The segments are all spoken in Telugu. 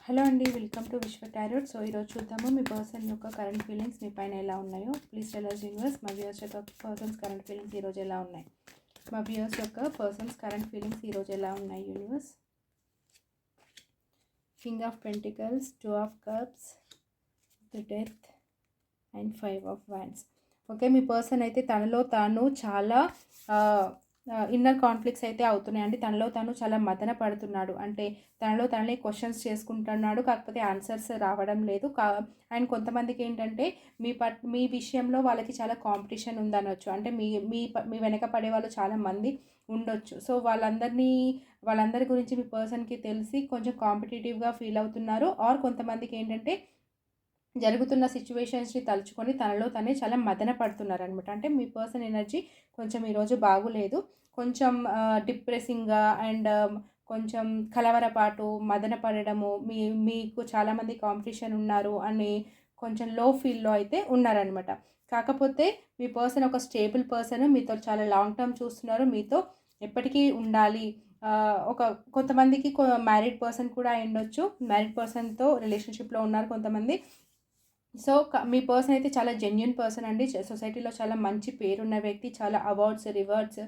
హలో అండి, వెల్కమ్ టు విశ్వ టారోట్. సో ఈరోజు చూద్దాము మీ పర్సన్ యొక్క కరెంట్ ఫీలింగ్స్ మీ పైన ఎలా ఉన్నాయో. ప్లీజ్ టెల్ us యూనివర్స్, మా వ్యూయర్స్ యొక్క పర్సన్స్ కరెంట్ ఫీలింగ్స్ ఈరోజు ఎలా ఉన్నాయి. మా వ్యూయర్స్ యొక్క పర్సన్స్ కరెంట్ ఫీలింగ్స్ ఈరోజు ఎలా ఉన్నాయి universe. King of pentacles, 2 of cups, the death and 5 of wands. Okay, me person అయితే తనలో తాను చాలా ఇన్నర్ కాన్ఫ్లిక్ట్స్ అయితే అవుతున్నాయండి. తనలో తాను చాలా మదన పడుతున్నాడు. అంటే తనలో తననే క్వశ్చన్స్ చేసుకుంటున్నాడు, కాకపోతే ఆన్సర్స్ రావడం లేదు. అండ్ కొంతమందికి ఏంటంటే మీ విషయంలో వాళ్ళకి చాలా కాంపిటీషన్ ఉందనొచ్చు. అంటే మీ వెనక పడే వాళ్ళు చాలా మంది ఉండొచ్చు. సో వాళ్ళందరి గురించి మీ పర్సన్కి తెలిసి కొంచెం కాంపిటేటివ్గా ఫీల్ అవుతున్నారు. ఆర్ కొంతమందికి ఏంటంటే జరుగుతున్న సిచ్యువేషన్స్ని తలుచుకొని తనలో తనే చాలా మదన పడుతున్నారనమాట. అంటే మీ పర్సన్ ఎనర్జీ కొంచెం ఈరోజు బాగులేదు. కొంచెం డిప్రెసింగ్గా అండ్ కొంచెం కలవరపాటు, మదన పడడము, మీకు చాలామంది కాంపిటీషన్ ఉన్నారు అని కొంచెం లో ఫీల్లో అయితే ఉన్నారనమాట. కాకపోతే మీ పర్సన్ ఒక స్టేబుల్ పర్సన్, మీతో చాలా లాంగ్ టర్మ్ చూస్తున్నారు, మీతో ఎప్పటికీ ఉండాలి. కొంతమందికి మ్యారీడ్ పర్సన్ కూడా అయ్యుండొచ్చు. మ్యారీడ్ పర్సన్తో రిలేషన్షిప్లో ఉన్నారు కొంతమంది. సో మీ పర్సన్ అయితే చాలా జెన్యూన్ పర్సన్ అండి. సొసైటీలో చాలా మంచి పేరున్న వ్యక్తి, చాలా అవార్డ్స్, రివార్డ్స్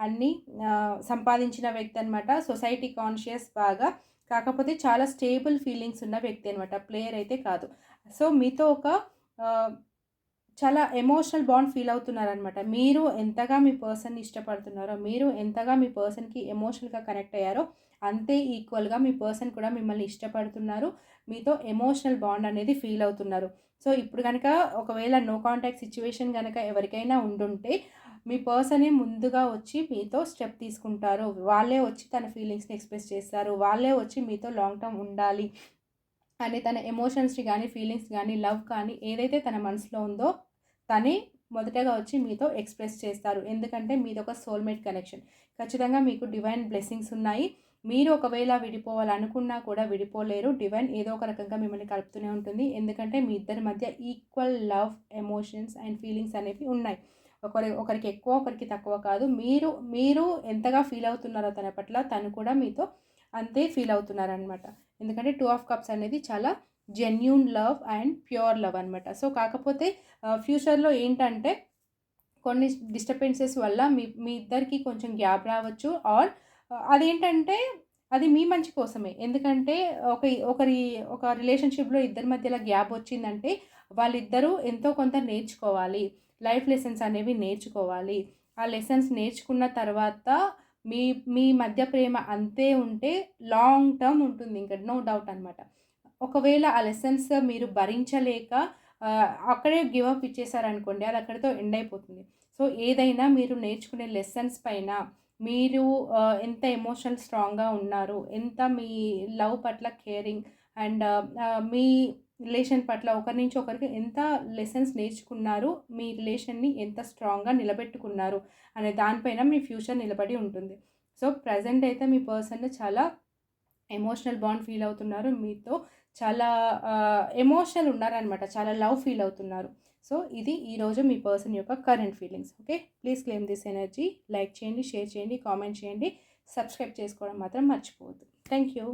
అన్నీ సంపాదించిన వ్యక్తి అనమాట. సొసైటీ కాన్షియస్ బాగా, కాకపోతే చాలా స్టేబుల్ ఫీలింగ్స్ ఉన్న వ్యక్తి అనమాట. ప్లేయర్ అయితే కాదు. సో మీతో చాలా ఎమోషనల్ బాండ్ ఫీల్ అవుతున్నారనమాట. మీరు ఎంతగా మీ పర్సన్ని ఇష్టపడుతున్నారో, మీరు ఎంతగా మీ పర్సన్కి ఎమోషనల్గా కనెక్ట్ అయ్యారో, అంతే ఈక్వల్గా మీ పర్సన్ కూడా మిమ్మల్ని ఇష్టపడుతున్నారు. మీతో ఎమోషనల్ బాండ్ అనేది ఫీల్ అవుతున్నారు. సో ఇప్పుడు కనుక ఒకవేళ నో కాంటాక్ట్ సిచ్యువేషన్ కనుక ఎవరికైనా ఉండుంటే మీ పర్సనే ముందుగా వచ్చి మీతో స్టెప్ తీసుకుంటారు. వాళ్ళే వచ్చి తన ఫీలింగ్స్ని ఎక్స్ప్రెస్ చేస్తారు. వాళ్ళే వచ్చి మీతో లాంగ్ టర్మ్ ఉండాలి అని తన ఎమోషన్స్ని కానీ, ఫీలింగ్స్ కానీ, లవ్ కానీ ఏదైతే తన మనసులో ఉందో తనే మొదటగా వచ్చి మీతో ఎక్స్ప్రెస్ చేస్తారు. ఎందుకంటే మీది ఒక సోల్మేట్ కనెక్షన్. ఖచ్చితంగా మీకు డివైన్ బ్లెస్సింగ్స్ ఉన్నాయి. మీరు ఒకవేళ విడిపోవాలనుకున్నా కూడా విడిపోలేరు. డివైన్ ఏదో ఒక రకంగా మిమ్మల్ని కలుపుతూనే ఉంటుంది. ఎందుకంటే మీ ఇద్దరి మధ్య equal love, emotions and feelings అనేవి ఉన్నాయి. ఒకరికి ఎక్కువ, ఒకరికి తక్కువ కాదు. మీరు ఎంతగా ఫీల్ అవుతున్నారో తన పట్ల, తను కూడా మీతో అంతే ఫీల్ అవుతున్నారనమాట. ఎందుకంటే 2 ఆఫ్ కప్స్ అనేది చాలా genuine love and pure love అనమాట. సో కాకపోతే ఫ్యూచర్లో ఏంటంటే కొన్ని డిస్టర్బెన్సెస్ వల్ల మీ ఇద్దరికి కొంచెం గ్యాప్ రావచ్చు. ఆర్ అదేంటంటే అది మీ మంచి కోసమే. ఎందుకంటే ఒక రిలేషన్షిప్లో ఇద్దరి మధ్యలో గ్యాప్ వచ్చిందంటే వాళ్ళిద్దరూ ఎంతో కొంత నేర్చుకోవాలి. లైఫ్ లెసన్స్ అనేవి నేర్చుకోవాలి. ఆ లెసన్స్ నేర్చుకున్న తర్వాత మీ మీ మధ్య ప్రేమ అంతే ఉంటే లాంగ్ టర్మ్ ఉంటుంది. ఇంకా నో డౌట్ అనమాట. ఒకవేళ ఆ లెసన్స్ మీరు భరించలేక అక్కడే గివప్ ఇచ్చేసారనుకోండి, అది అక్కడితో ఎండ్ అయిపోతుంది. సో ఏదైనా మీరు నేర్చుకునే లెసన్స్ పైన మీరు ఎంత ఎమోషనల్ స్ట్రాంగ్గా ఉన్నారు, ఎంత మీ లవ్ పట్ల కేరింగ్ అండ్ మీ రిలేషన్ పట్ల ఒకరి నుంచి ఒకరికి ఎంత లెసన్స్ నేర్చుకున్నారు, మీ రిలేషన్ని ఎంత స్ట్రాంగ్గా నిలబెట్టుకున్నారు అనే దానిపైన మీ ఫ్యూచర్ నిలబడి ఉంటుంది. సో ప్రజెంట్ అయితే మీ పర్సన్ చాలా ఎమోషనల్ బాండ్ ఫీల్ అవుతున్నారు. మీతో చాలా ఎమోషనల్ ఉన్నారనమాట. చాలా లవ్ ఫీల్ అవుతున్నారు. సో ఇది ఈరోజు మీ పర్సన్ యొక్క current feelings. Okay, please claim this energy. Like చేయండి, షేర్ చేయండి, కామెంట్ చేయండి, సబ్స్క్రైబ్ చేసుకోవడం మాత్రం మర్చిపోవద్దు. Thank you.